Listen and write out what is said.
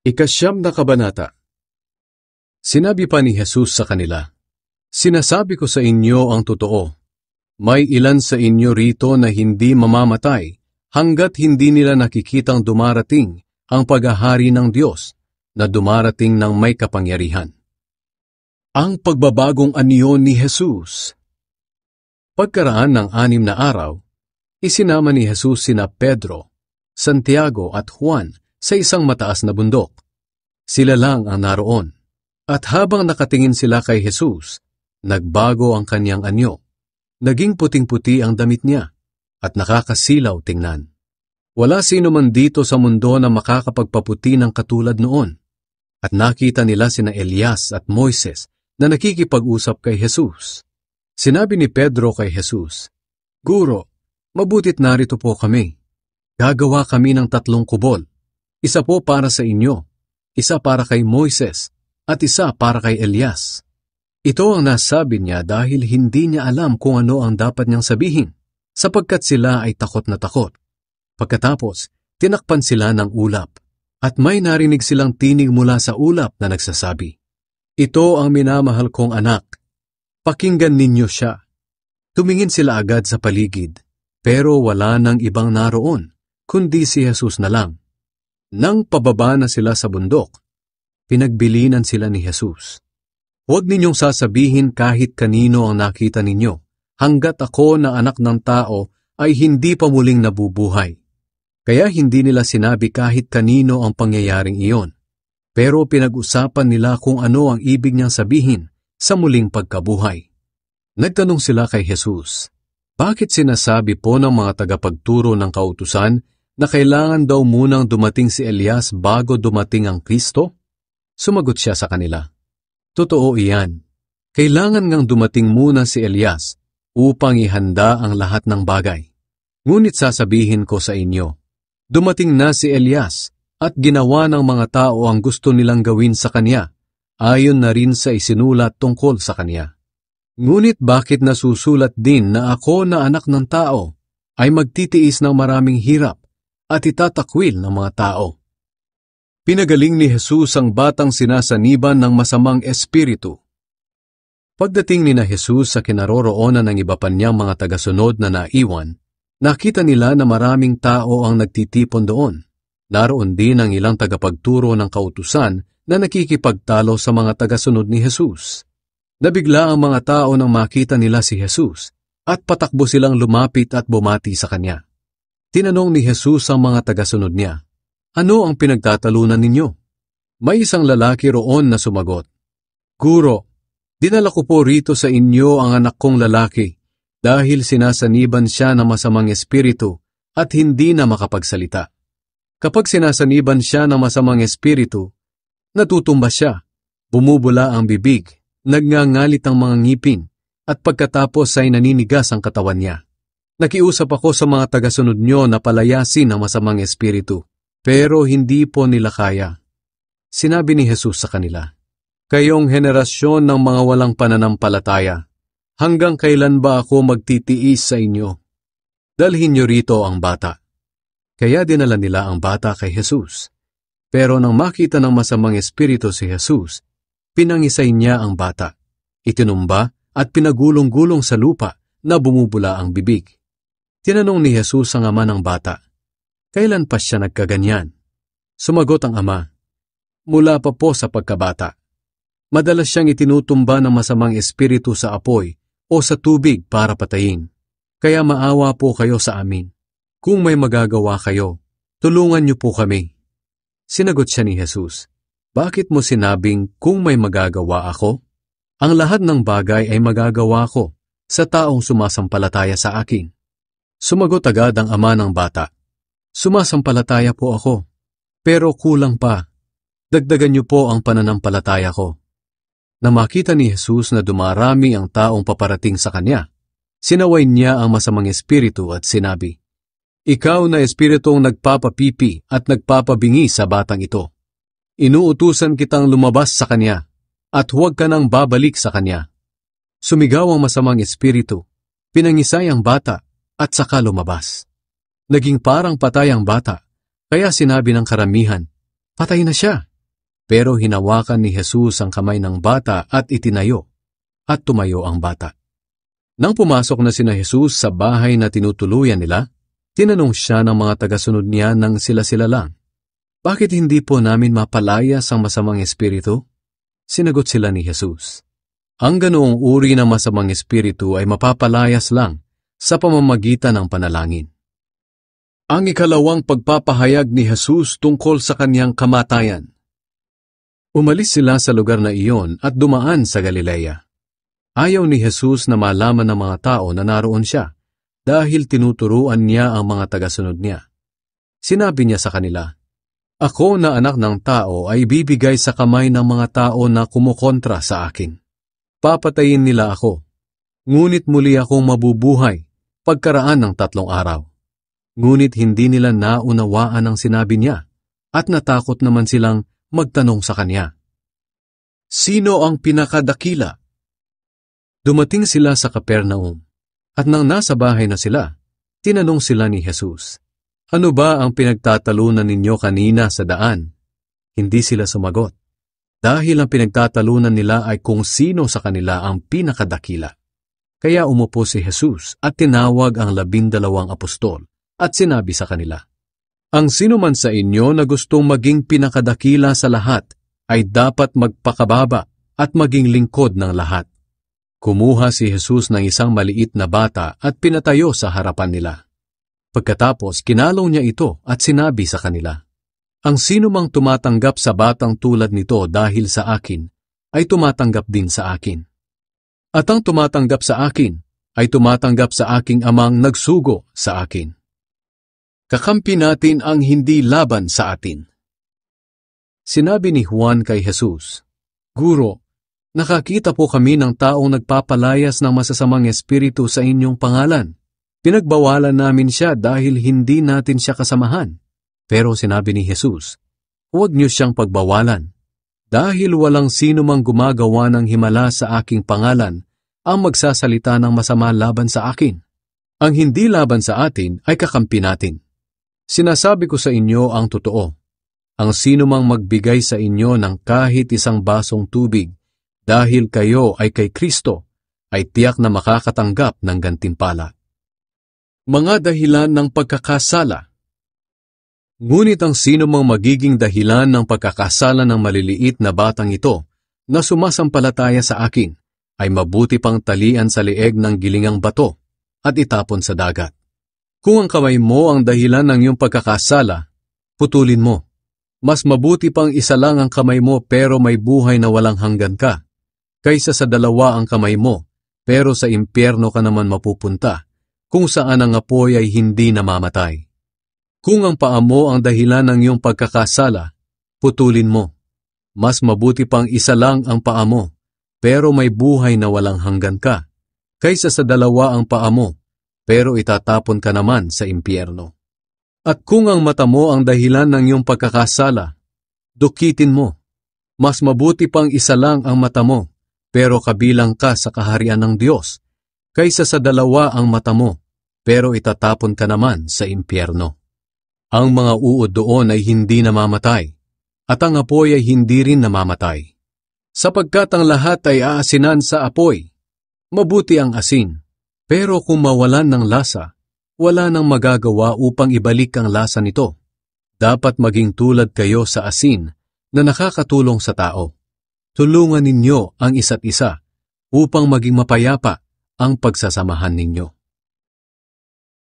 Ikasyam na kabanata. Sinabi pa ni Jesus sa kanila, "Sinasabi ko sa inyo ang totoo. May ilan sa inyo rito na hindi mamamatay hanggat hindi nila nakikitang dumarating ang paghahari ng Diyos na dumarating ng may kapangyarihan." Ang pagbabagong anyo ni Jesus. Pagkaraan ng 6 na araw, isinama ni Jesus sina Pedro, Santiago at Juan sa isang mataas na bundok. Sila lang ang naroon. At habang nakatingin sila kay Jesus, nagbago ang kanyang anyo. Naging puting-puti ang damit niya at nakakasilaw tingnan. Wala sino man dito sa mundo na makakapagpaputi ng katulad noon. At nakita nila sina Elias at Moises na nakikipag-usap kay Jesus. Sinabi ni Pedro kay Jesus, "Guro, mabutit narito po kami. Gagawa kami ng 3 kubol. Isa po para sa inyo, isa para kay Moises, at isa para kay Elias." Ito ang nasabi niya dahil hindi niya alam kung ano ang dapat niyang sabihin, sapagkat sila ay takot na takot. Pagkatapos, tinakpan sila ng ulap, at may narinig silang tinig mula sa ulap na nagsasabi, "Ito ang minamahal kong anak. Pakinggan ninyo siya." Tumingin sila agad sa paligid, pero wala nang ibang naroon, kundi si Jesus na lang. Nang pababa na sila sa bundok, pinagbilinan sila ni Jesus. "Huwag ninyong sasabihin kahit kanino ang nakita ninyo, hanggat ako na anak ng tao ay hindi pa muling nabubuhay." Kaya hindi nila sinabi kahit kanino ang pangyayaring iyon, pero pinag-usapan nila kung ano ang ibig niyang sabihin sa muling pagkabuhay. Nagtanong sila kay Jesus, bakit sinasabi po ng mga tagapagturo ng kautusan na kailangan daw munang dumating si Elias bago dumating ang Kristo? Sumagot siya sa kanila, "Totoo iyan. Kailangan ngang dumating muna si Elias upang ihanda ang lahat ng bagay. Ngunit sasabihin ko sa inyo, dumating na si Elias at ginawa ng mga tao ang gusto nilang gawin sa kanya, ayon na rin sa isinulat tungkol sa kanya. Ngunit bakit nasusulat din na ako na anak ng tao ay magtitiis ng maraming hirap at itatakwil ng mga tao?" Pinagaling ni Jesus ang batang sinasaniban ng masamang espiritu. Pagdating ni na Jesus sa kinaroroonan ng iba pa niyang mga tagasunod na naiwan, nakita nila na maraming tao ang nagtitipon doon. Naroon din ang ilang tagapagturo ng kautusan na nakikipagtalo sa mga tagasunod ni Jesus. Nabigla ang mga tao nang makita nila si Jesus at patakbo silang lumapit at bumati sa kanya. Tinanong ni Jesus ang mga tagasunod niya, "Ano ang pinagtatalunan ninyo?" May isang lalaki roon na sumagot, "Guro, dinala ko po rito sa inyo ang anak kong lalaki dahil sinasaniban siya ng masamang espiritu at hindi na makapagsalita. Kapag sinasaniban siya ng masamang espiritu, natutumba siya, bumubula ang bibig, nagngangalit ang mga ngipin, at pagkatapos ay naninigas ang katawan niya. Nakiusap ako sa mga tagasunod niyo na palayasin ang masamang espiritu, pero hindi po nila kaya." Sinabi ni Jesus sa kanila, "Kayong henerasyon ng mga walang pananampalataya, hanggang kailan ba ako magtitiis sa inyo? Dalhin niyo rito ang bata." Kaya dinala nila ang bata kay Jesus. Pero nang makita ng masamang espiritu si Jesus, pinangisay niya ang bata, itinumba at pinagulong-gulong sa lupa na bumubula ang bibig. Tinanong ni Jesus ang ama ng bata, "Kailan pa siya nagkaganyan?" Sumagot ang ama, "Mula pa po sa pagkabata. Madalas siyang itinutumba ng masamang espiritu sa apoy o sa tubig para patayin. Kaya maawa po kayo sa amin. Kung may magagawa kayo, tulungan niyo po kami." Sinagot siya ni Jesus, "Bakit mo sinabing kung may magagawa ako? Ang lahat ng bagay ay magagawa ko sa taong sumasampalataya sa akin." Sumagot agad ang ama ng bata, "Sumasampalataya po ako, pero kulang pa. Dagdagan niyo po ang pananampalataya ko." Nang makita ni Jesus na dumarami ang taong paparating sa kanya, sinaway niya ang masamang espiritu at sinabi, "Ikaw na espiritong nagpapapipi at nagpapabingi sa batang ito, inuutusan kitang lumabas sa kanya at huwag ka nang babalik sa kanya." Sumigaw ang masamang espiritu, pinangisay ang bata at saka lumabas. Naging parang patay ang bata, kaya sinabi ng karamihan, "Patay na siya, pero hinawakan ni Jesus ang kamay ng bata at itinayo, at tumayo ang bata. Nang pumasok na sina Jesus sa bahay na tinutuluyan nila, tinanong siya ng mga tagasunod niya nang sila-sila lang, "Bakit hindi po namin mapalayas ang masamang espiritu?" Sinagot sila ni Jesus, "Ang ganoong uri ng masamang espiritu ay mapapalayas lang sa pamamagitan ng panalangin." Ang ikalawang pagpapahayag ni Jesus tungkol sa kanyang kamatayan. Umalis sila sa lugar na iyon at dumaan sa Galilea. Ayaw ni Jesus na malaman ng mga tao na naroon siya dahil tinuturuan niya ang mga tagasunod niya. Sinabi niya sa kanila, "Ako na anak ng tao ay bibigay sa kamay ng mga tao na kumukontra sa akin. Papatayin nila ako, ngunit muli akong mabubuhay pagkaraan ng 3 araw." Ngunit hindi nila naunawaan ang sinabi niya at natakot naman silang magtanong sa kanya, "Sino ang pinakadakila?" Dumating sila sa Capernaum, at nang nasa bahay na sila, tinanong sila ni Jesus, "Ano ba ang pinagtatalunan ninyo kanina sa daan?" Hindi sila sumagot, dahil ang pinagtatalunan nila ay kung sino sa kanila ang pinakadakila. Kaya umupo si Jesus at tinawag ang 12 apostol at sinabi sa kanila, "Ang sino man sa inyo na gustong maging pinakadakila sa lahat ay dapat magpakababa at maging lingkod ng lahat." Kumuha si Jesus ng isang maliit na bata at pinatayo sa harapan nila. Pagkatapos, kinalong niya ito at sinabi sa kanila, "Ang sino mang tumatanggap sa batang tulad nito dahil sa akin, ay tumatanggap din sa akin. At ang tumatanggap sa akin, ay tumatanggap sa aking amang nagsugo sa akin." Kakampi natin ang hindi laban sa atin. Sinabi ni Juan kay Jesus, "Guro, nakakita po kami ng taong nagpapalayas ng masasamang espiritu sa inyong pangalan. Pinagbawalan namin siya dahil hindi natin siya kasamahan." Pero sinabi ni Jesus, "Huwag niyo siyang pagbawalan, dahil walang sino mang gumagawa ng himala sa aking pangalan ang magsasalita ng masama laban sa akin. Ang hindi laban sa atin ay kakampi natin. Sinasabi ko sa inyo ang totoo. Ang sino mang magbigay sa inyo ng kahit isang basong tubig dahil kayo ay kay Kristo, ay tiyak na makakatanggap ng gantimpala." Mga dahilan ng pagkakasala. Ngunit ang sino mang magiging dahilan ng pagkakasala ng maliliit na batang ito na sumasampalataya sa akin, ay mabuti pang talian sa leeg ng gilingang bato at itapon sa dagat. Kung ang kamay mo ang dahilan ng iyong pagkakasala, putulin mo. Mas mabuti pang isa lang ang kamay mo pero may buhay na walang hanggan ka, kaysa sa 2 ang kamay mo, pero sa impyerno ka naman mapupunta, kung saan ang apoy ay hindi namamatay. Kung ang paa mo ang dahilan ng iyong pagkakasala, putulin mo. Mas mabuti pang isa lang ang paa mo, pero may buhay na walang hanggan ka, kaysa sa 2 ang paa mo, pero itatapon ka naman sa impyerno. At kung ang mata mo ang dahilan ng iyong pagkakasala, dukitin mo. Mas mabuti pang isa lang ang mata mo, pero kabilang ka sa kaharian ng Diyos, kaysa sa 2 ang mata mo, pero itatapon ka naman sa impyerno. Ang mga uod doon ay hindi namamatay, at ang apoy ay hindi rin namamatay. Sapagkat ang lahat ay aasinan sa apoy, mabuti ang asin. Pero kung mawalan ng lasa, wala nang magagawa upang ibalik ang lasa nito. Dapat maging tulad kayo sa asin na nakakatulong sa tao. Tulungan ninyo ang isa't isa upang maging mapayapa ang pagsasamahan ninyo.